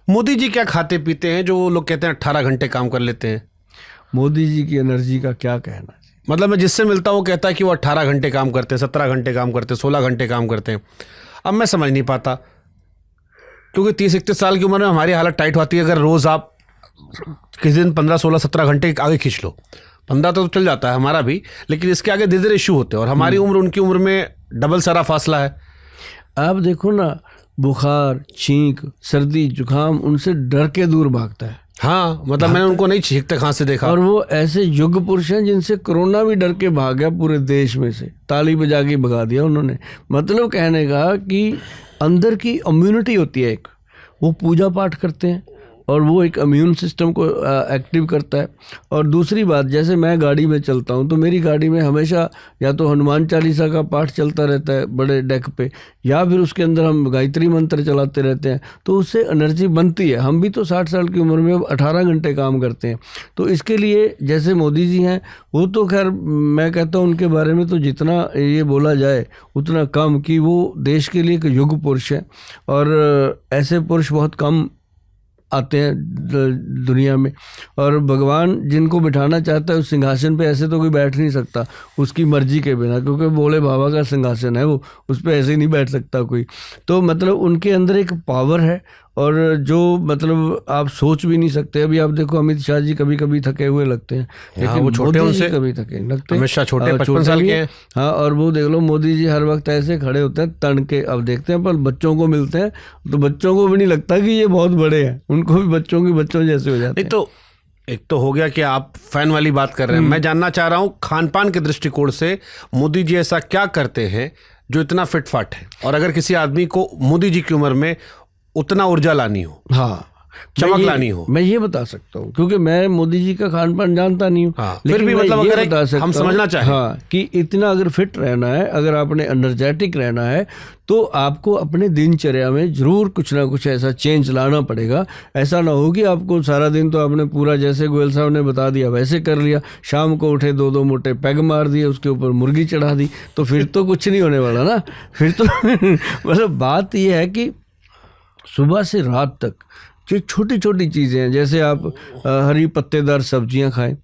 मोदी जी क्या खाते पीते हैं जो वो लोग कहते हैं 18 घंटे काम कर लेते हैं? मोदी जी की एनर्जी का क्या कहना? मतलब मैं जिससे मिलता हूँ वो कहता है कि वो 18 घंटे काम करते हैं, 17 घंटे काम करते हैं, 16 घंटे काम करते हैं। अब मैं समझ नहीं पाता, क्योंकि 30-31 साल की उम्र में हमारी हालत टाइट होती है। अगर रोज़ आप किसी दिन 15, 16, 17 घंटे आगे खींच लो, 15 तो चल जाता है हमारा भी, लेकिन इसके आगे धीरे धीरे इशू होते हैं और हमारी उम्र उनकी उम्र में डबल सारा फासला है। आप देखो ना, बुखार, छींक, सर्दी, जुकाम उनसे डर के दूर भागता है। हाँ, मतलब मैंने उनको नहीं छींकते खांसते देखा। और वो ऐसे युग पुरुष हैं जिनसे कोरोना भी डर के भाग गया, पूरे देश में से ताली बजा के भगा दिया उन्होंने। मतलब कहने का कि अंदर की इम्यूनिटी होती है एक, वो पूजा पाठ करते हैं और वो एक इम्यून सिस्टम को एक्टिव करता है। और दूसरी बात, जैसे मैं गाड़ी में चलता हूँ तो मेरी गाड़ी में हमेशा या तो हनुमान चालीसा का पाठ चलता रहता है बड़े डेक पे, या फिर उसके अंदर हम गायत्री मंत्र चलाते रहते हैं, तो उससे एनर्जी बनती है। हम भी तो 60 साल की उम्र में अब 18 घंटे काम करते हैं। तो इसके लिए जैसे मोदी जी हैं, वो तो खैर मैं कहता हूँ उनके बारे में तो जितना ये बोला जाए उतना कम, कि वो देश के लिए एक युग पुरुष है। और ऐसे पुरुष बहुत कम आते हैं दुनिया में। और भगवान जिनको बिठाना चाहता है उस सिंहासन पे ऐसे तो कोई बैठ नहीं सकता उसकी मर्जी के बिना, क्योंकि भोले बाबा का सिंहासन है वो, उस पे ऐसे ही नहीं बैठ सकता कोई। तो मतलब उनके अंदर एक पावर है और जो मतलब आप सोच भी नहीं सकते। अभी आप देखो अमित शाह जी कभी कभी थके हुए लगते हैं, लेकिन वो छोटे मोदी जी उनसे कभी थके नहीं लगते, हमेशा छोटे 55 साल के हैं। हाँ, और वो देख लो मोदी जी हर वक्त ऐसे खड़े होते हैं तन के। अब देखते हैं पर बच्चों को मिलते हैं तो बच्चों को भी नहीं लगता कि ये बहुत बड़े हैं, उनको भी बच्चों की बच्चों जैसे हो जाते हैं। तो एक तो हो गया कि आप फैन वाली बात कर रहे हैं, मैं जानना चाह रहा हूँ खान पान के दृष्टिकोण से मोदी जी ऐसा क्या करते हैं जो इतना फिटफाट है, और अगर किसी आदमी को मोदी जी की उम्र में उतना ऊर्जा लानी हो, हाँ, चमक लानी हो। मैं ये बता सकता हूँ, क्योंकि मैं मोदी जी का खान पान जानता नहीं हूँ। हाँ, फिर भी मतलब अगर हम समझना चाहें, हाँ, कि इतना अगर फिट रहना है, अगर आपने एनर्जेटिक रहना है, तो आपको अपने दिनचर्या में जरूर कुछ ना कुछ ऐसा चेंज लाना पड़ेगा। ऐसा ना हो कि आपको सारा दिन तो आपने पूरा जैसे गोयल साहब ने बता दिया वैसे कर लिया, शाम को उठे 2-2 मोटे पैग मार दिए, उसके ऊपर मुर्गी चढ़ा दी, तो फिर तो कुछ नहीं होने वाला ना। फिर तो मतलब बात यह है कि सुबह से रात तक जो छोटी छोटी चीज़ें हैं, जैसे आप हरी पत्तेदार सब्जियां खाएं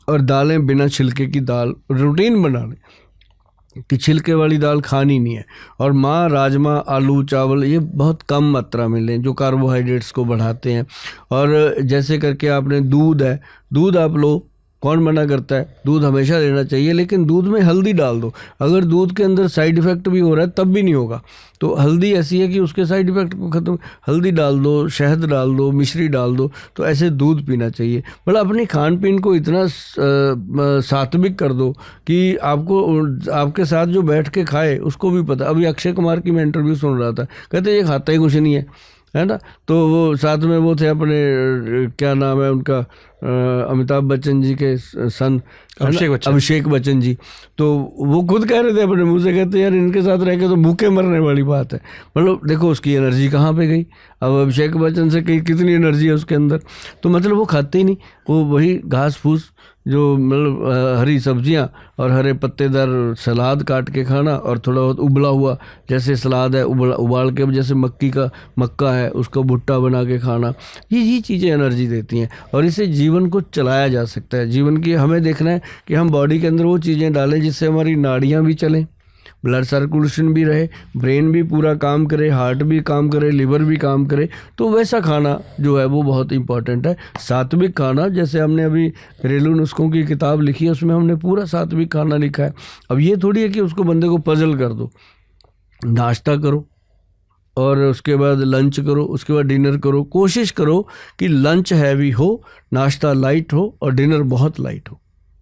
और दालें, बिना छिलके की दाल रूटीन बना लें कि छिलके वाली दाल खानी नहीं है। और माँ, राजमा, आलू, चावल ये बहुत कम मात्रा में लें जो कार्बोहाइड्रेट्स को बढ़ाते हैं। और जैसे करके आपने दूध है, दूध आप लो, कौन मना करता है, दूध हमेशा लेना चाहिए, लेकिन दूध में हल्दी डाल दो। अगर दूध के अंदर साइड इफ़ेक्ट भी हो रहा है तब भी नहीं होगा। तो हल्दी ऐसी है कि उसके साइड इफ़ेक्ट को ख़त्म, हल्दी डाल दो, शहद डाल दो, मिश्री डाल दो, तो ऐसे दूध पीना चाहिए। मतलब अपनी खान पीन को इतना सात्विक कर दो कि आपको, आपके साथ जो बैठ के खाए उसको भी पता। अभी अक्षय कुमार की मैं इंटरव्यू सुन रहा था, कहते ये खाता ही कुछ नहीं है ना। तो वो साथ में वो थे अपने, क्या नाम है उनका, अमिताभ बच्चन जी के सन, अभिषेक बच्चन जी। तो वो खुद कह रहे थे अपने मुंह से, कहते यार इनके साथ रह के तो भूखे मरने वाली बात है। मतलब देखो उसकी एनर्जी कहाँ पे गई। अब अभिषेक बच्चन से कितनी एनर्जी है उसके अंदर। तो मतलब वो खाते ही नहीं, वो वही घास फूस जो मतलब हरी सब्जियां और हरे पत्तेदार सलाद काट के खाना, और थोड़ा बहुत उबला हुआ जैसे सलाद है उबाल के, जैसे मक्का है उसका भुट्टा बना के खाना, ये चीज़ें एनर्जी देती हैं और इससे जीवन को चलाया जा सकता है। जीवन की हमें देखना है कि हम बॉडी के अंदर वो चीज़ें डालें जिससे हमारी नाड़ियाँ भी चलें, ब्लड सर्कुलेशन भी रहे, ब्रेन भी पूरा काम करे, हार्ट भी काम करे, लिवर भी काम करे। तो वैसा खाना जो है वो बहुत इंपॉर्टेंट है। सात्विक खाना, जैसे हमने अभी घरेलू नुस्खों की किताब लिखी है उसमें हमने पूरा सात्विक खाना लिखा है। अब ये थोड़ी है कि उसको बंदे को पजल कर दो, नाश्ता करो और उसके बाद लंच करो, उसके बाद डिनर करो। कोशिश करो कि लंच हैवी हो, नाश्ता लाइट हो और डिनर बहुत लाइट हो।